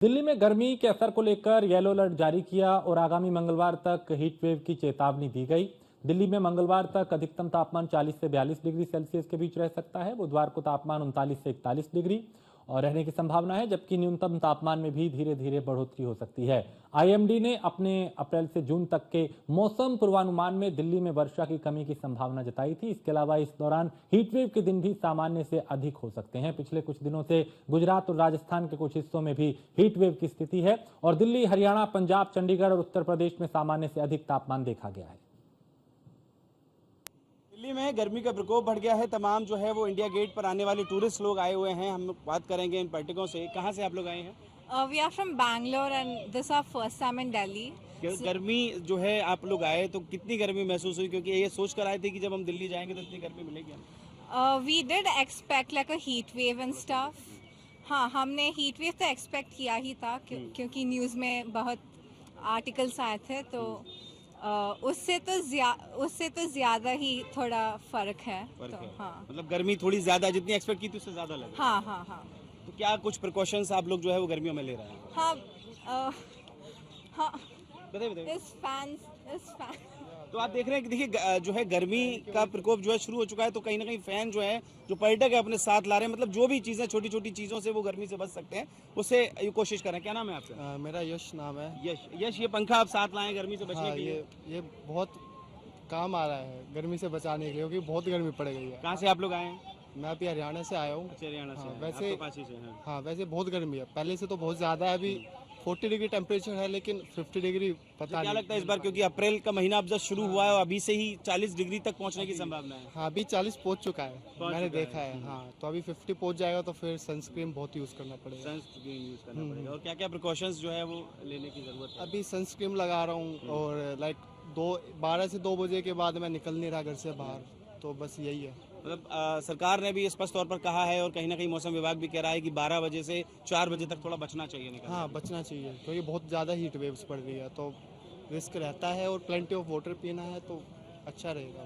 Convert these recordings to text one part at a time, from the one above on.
दिल्ली में गर्मी के असर को लेकर येलो अलर्ट जारी किया और आगामी मंगलवार तक हीट वेव की चेतावनी दी गई। दिल्ली में मंगलवार तक अधिकतम तापमान 40 से 42 डिग्री सेल्सियस के बीच रह सकता है। बुधवार को तापमान 39 से 41 डिग्री और रहने की संभावना है, जबकि न्यूनतम तापमान में भी धीरे धीरे बढ़ोतरी हो सकती है। आईएमडी ने अपने अप्रैल से जून तक के मौसम पूर्वानुमान में दिल्ली में वर्षा की कमी की संभावना जताई थी। इसके अलावा इस दौरान हीटवेव के दिन भी सामान्य से अधिक हो सकते हैं। पिछले कुछ दिनों से गुजरात और राजस्थान के कुछ हिस्सों में भी हीटवेव की स्थिति है और दिल्ली, हरियाणा, पंजाब, चंडीगढ़ और उत्तर प्रदेश में सामान्य से अधिक तापमान देखा गया है। दिल्ली में गर्मी का प्रकोप बढ़ गया है। तमाम जो है वो इंडिया गेट पर आने वाले टूरिस्ट लोग आए हुए हैं। हम बात करेंगे इन पर्यटकों से। कहाँ से आप लोग आए हैं? We are from Bangalore and this is our first time in Delhi. गर्मी जो है, आप लोग आए तो कितनी गर्मी महसूस हुई? क्योंकि ये सोच कर आए थे कि जब हम दिल्ली जाएंगे तो इतनी गर्मी मिलेगी हमें। We did expect like a heat wave and stuff. हाँ, हमने heat wave तो expect किया ही था क्योंकि न्यूज़ में बहुत आर्टिकल्स आए थे, तो उससे तो ज़्यादा ही थोड़ा फ़र्क है। हाँ, मतलब गर्मी थोड़ी ज्यादा, जितनी एक्सपेक्ट की थी उससे ज्यादा लगी। हाँ, हाँ, हाँ, तो क्या कुछ प्रिकॉशंस आप लोग जो है वो गर्मियों में ले रहे हैं? हाँ, हाँ, बताइए। इस फैन तो आप देख रहे हैं कि देखिए जो है गर्मी का प्रकोप जो है शुरू हो चुका है, तो कहीं ना कहीं फैन जो है, जो पर्यटक है, अपने साथ ला रहे हैं। मतलब जो भी चीजें, छोटी छोटी चीजों से वो गर्मी से बच सकते हैं, उससे ये कोशिश करें। क्या नाम है आपका? मेरा यश नाम है। यश, ये पंखा आप साथ लाए गर्मी से बचने हाँ, के लिए? ये बहुत काम आ रहा है गर्मी से बचाने के लिए, क्योंकि बहुत गर्मी पड़ गई है। कहाँ से आप लोग आए हैं? मैं अभी हरियाणा से आया हूँ। अच्छा, हरियाणा से हाँ, हैं। वैसे आप तो काशी से हैं। हाँ, वैसे बहुत गर्मी है, पहले से तो बहुत ज़्यादा है। अभी 40 डिग्री टेम्परेचर है, लेकिन 50 डिग्री पता क्या नहीं। लगता है इस बार, क्योंकि अप्रैल का महीना अब जस्ट शुरू हुआ है और अभी से ही 40 डिग्री तक पहुंचने की संभावना है? हाँ, अभी 40 पहुँच चुका है, मैंने चुका देखा है। हाँ, तो अभी 50 पहुँच जाएगा तो फिर सनस्क्रीन बहुत यूज़ करना पड़ेगा। सनस्क्रीन यूज करना पड़ेगा। और क्या क्या प्रिकॉशंस जो है वो लेने की जरूरत है? अभी सनस्क्रीन लगा रहा हूँ और लाइक 12 से 2 बजे के बाद मैं निकल नहीं रहा घर से बाहर, तो बस यही है। मतलब सरकार ने भी स्पष्ट तौर पर कहा है और कहीं ना कहीं मौसम विभाग भी कह रहा है कि 12 बजे से 4 बजे तक थोड़ा बचना चाहिए निकलने हाँ, बचना चाहिए, क्योंकि बहुत ज़्यादा हीट वेव्स पड़ रही है, तो रिस्क रहता है। और प्लेंटी ऑफ वाटर पीना है तो अच्छा रहेगा।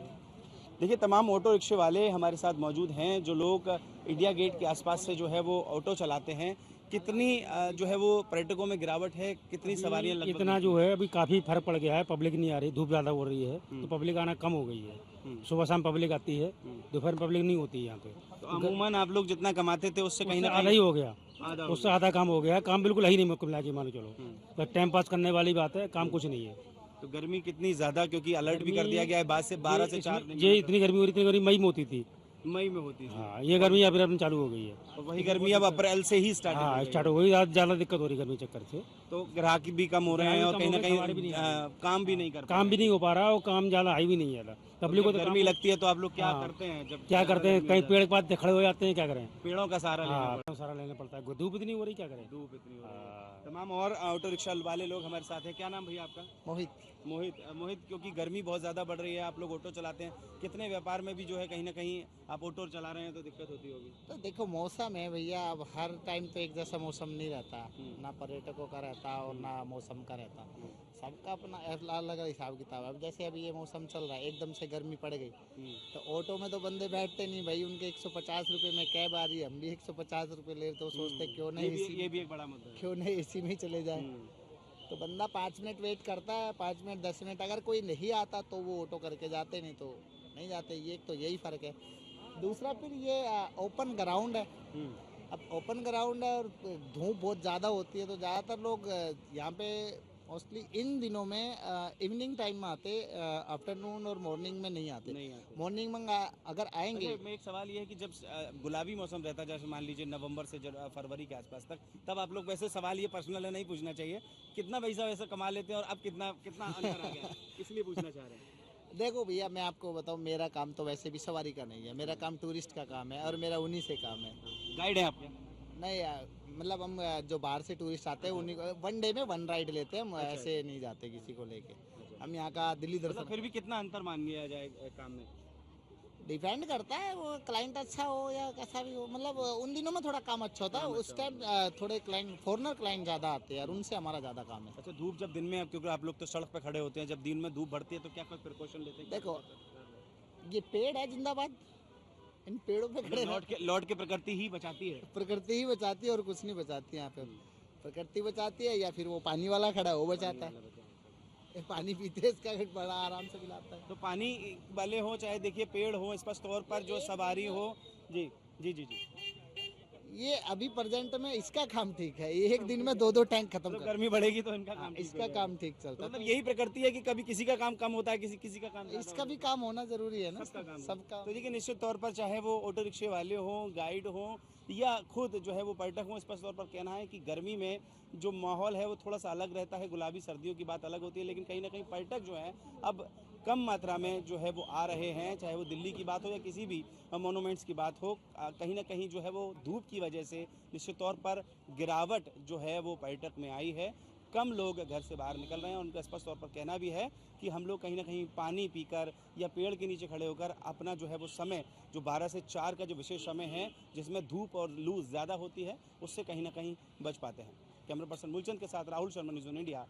देखिए, तमाम ऑटो रिक्शे वाले हमारे साथ मौजूद हैं, जो लोग इंडिया गेट के आसपास से जो है वो ऑटो चलाते हैं। कितनी जो है वो पर्यटकों में गिरावट है, कितनी सवारियां लगभग? इतना जो है अभी काफ़ी फर्क पड़ गया है। पब्लिक नहीं आ रही, धूप ज़्यादा हो रही है तो पब्लिक आना कम हो गई है। सुबह शाम पब्लिक आती है, दोपहर पब्लिक नहीं होती है यहाँ पे। तो अमूमन आप लोग जितना कमाते थे उससे कहीं ना आधा कहीं ही हो गया, आधा हो उससे आधा काम हो गया। काम बिल्कुल है ही नहीं, मिला के मानो चलो, बस टाइम पास करने वाली बात है, काम कुछ नहीं है। तो गर्मी कितनी ज्यादा, क्योंकि अलर्ट भी कर दिया गया है 12 से 4 ये इतनी गर्मी हो रही, इतनी गर्मी मई में होती थी। मई में होती थी। हाँ, ये गर्मी अभी चालू हो गई है। तो वही गर्मी अब अप्रैल से ही स्टार्ट हाँ, स्टार्ट हो गई। ज़्यादा दिक्कत हो रही गर्मी चक्कर से। तो ग्राहक भी कम हो रहे हैं और कहीं ना हमारे भी कहीं नहीं काम भी नहीं कर काम भी नहीं हो पा रहा और काम ज़्यादा हाई भी नहीं है। पब्लिक को तो गर्मी लगती है तो आप लोग क्या हाँ, करते हैं? जब क्या करते हैं, कहीं पेड़ के पास खड़े हो जाते हैं, क्या करें? पेड़ों का सहारा लेना पड़ता हाँ, सारा लेना पड़ता है। धूप इतनी हो रही, क्या करें? है, धूप इतनी हो रही है। तमाम और ऑटो रिक्शा वाले लोग हमारे साथ हैं। क्या नाम भैया आपका? मोहित, क्योंकि गर्मी बहुत ज़्यादा बढ़ रही है, आप लोग ऑटो चलाते हैं, कितने व्यापार में भी जो है कहीं ना कहीं आप ऑटो चला रहे हैं तो दिक्कत होती होगी? तो देखो, मौसम है भैया, अब हर टाइम तो एक जैसा मौसम नहीं रहता, ना पर्यटकों का रहता और ना मौसम का रहता। सबका अपना अलग अलग हिसाब किताब है। अब जैसे अभी ये मौसम चल रहा है, एकदम से गर्मी पड़ गई तो ऑटो में तो बंदे बैठते नहीं भाई। उनके 150 रुपये में कैब आ रही है, हम भी 150 रुपये ले, तो सोचते क्यों नहीं ये भी एक बड़ा मुद्दा है। क्यों नहीं एसी में ही चले जाए। तो बंदा 5 मिनट वेट करता है, 5 मिनट 10 मिनट, अगर कोई नहीं आता तो वो ऑटो करके जाते, नहीं तो नहीं जाते। ये एक तो यही फ़र्क है। दूसरा फिर ये ओपन ग्राउंड है। अब ओपन ग्राउंड है और धूप बहुत ज़्यादा होती है, तो ज़्यादातर लोग यहाँ पे मोस्टली इन दिनों में इवनिंग टाइम में आते, आफ्टरनून और मॉर्निंग में नहीं आते। मॉर्निंग में अगर आएंगे। मैं एक सवाल ये है कि जब गुलाबी मौसम रहता है, जैसे मान लीजिए नवंबर से फरवरी के आसपास तक, तब आप लोग, वैसे सवाल ये पर्सनल है, नहीं पूछना चाहिए, कितना पैसा वैसे कमा लेते हैं और अब कितना अंतर आ गया, इसलिए पूछना चाह रहे हैं। देखो भैया, मैं आपको बताऊं, मेरा काम तो वैसे भी सवारी का नहीं है, मेरा काम टूरिस्ट का काम है और मेरा उन्हीं से काम है। गाइड है आपके? नहीं मतलब हम जो बाहर से टूरिस्ट आते हैं उन्हीं को 1 डे में 1 राइड लेते हैं हम। ऐसे नहीं जाते किसी को लेके। हम यहाँ का दिल्ली मतलब दर्शन। फिर भी कितना अंतर मान लिया जाए काम में? डिपेंड करता है, वो क्लाइंट अच्छा हो या कैसा भी हो। मतलब उन दिनों में थोड़ा काम अच्छा होता है, उस टाइम थोड़े क्लाइंट, फॉरनर क्लाइंट ज़्यादा आते हैं और उनसे हमारा ज़्यादा काम है। अच्छा, धूप जब दिन में, अब क्योंकि आप लोग तो सड़क पे खड़े होते हैं, जब दिन में धूप बढ़ती है तो क्या कोई प्रिकॉशन लेते हैं? देखो, ये पेड़ है जिंदाबाद, इन पेड़ों पे खड़े लौट के प्रकृति ही बचाती है। प्रकृति ही बचाती है और कुछ नहीं बचाती यहाँ पे। प्रकृति बचाती है या फिर वो पानी वाला खड़ा है वो बचाता है। ये पानी पीते हैं, इसका बड़ा आराम से पिलाता है। तो पानी वाले हो चाहे देखिए पेड़ हो, स्पष्ट तौर पर जो सवारी हो। जी जी जी जी। ये अभी प्रेजेंट में इसका काम ठीक है, ये एक दिन में 2-2 टैंक खत्म तो कर। गर्मी बढ़ेगी तो इनका काम ठीक हो इसका जाएगा। काम ठीक चलता तो है। मतलब यही प्रकृति है कि कभी किसी का काम कम होता है, किसी का काम ज्यादा इसका होता भी है। काम होना जरूरी है ना, सबका काम सबका। तो देखिए निश्चित तौर पर चाहे वो ऑटो रिक्शे वाले हों, गाइड हों या खुद जो है वो पर्यटक हों, स्पष्ट तौर पर कहना है कि गर्मी में जो माहौल है वो थोड़ा सा अलग रहता है। गुलाबी सर्दियों की बात अलग होती है, लेकिन कहीं ना कहीं पर्यटक जो है अब कम मात्रा में जो है वो आ रहे हैं, चाहे वो दिल्ली की बात हो या किसी भी मोनूमेंट्स की बात हो। कहीं ना कहीं जो है वो धूप की वजह से निश्चित तौर पर गिरावट जो है वो पर्यटक में आई है। कम लोग घर से बाहर निकल रहे हैं। उनका स्पष्ट तौर पर कहना भी है कि हम लोग कहीं ना कहीं पानी पीकर या पेड़ के नीचे खड़े होकर अपना जो है वो समय, जो 12 से 4 का जो विशेष समय है जिसमें धूप और लू ज़्यादा होती है, उससे कहीं ना कहीं बच पाते हैं। कैमरा पर्सन मूलचंद के साथ Rahul Sharma, news on India,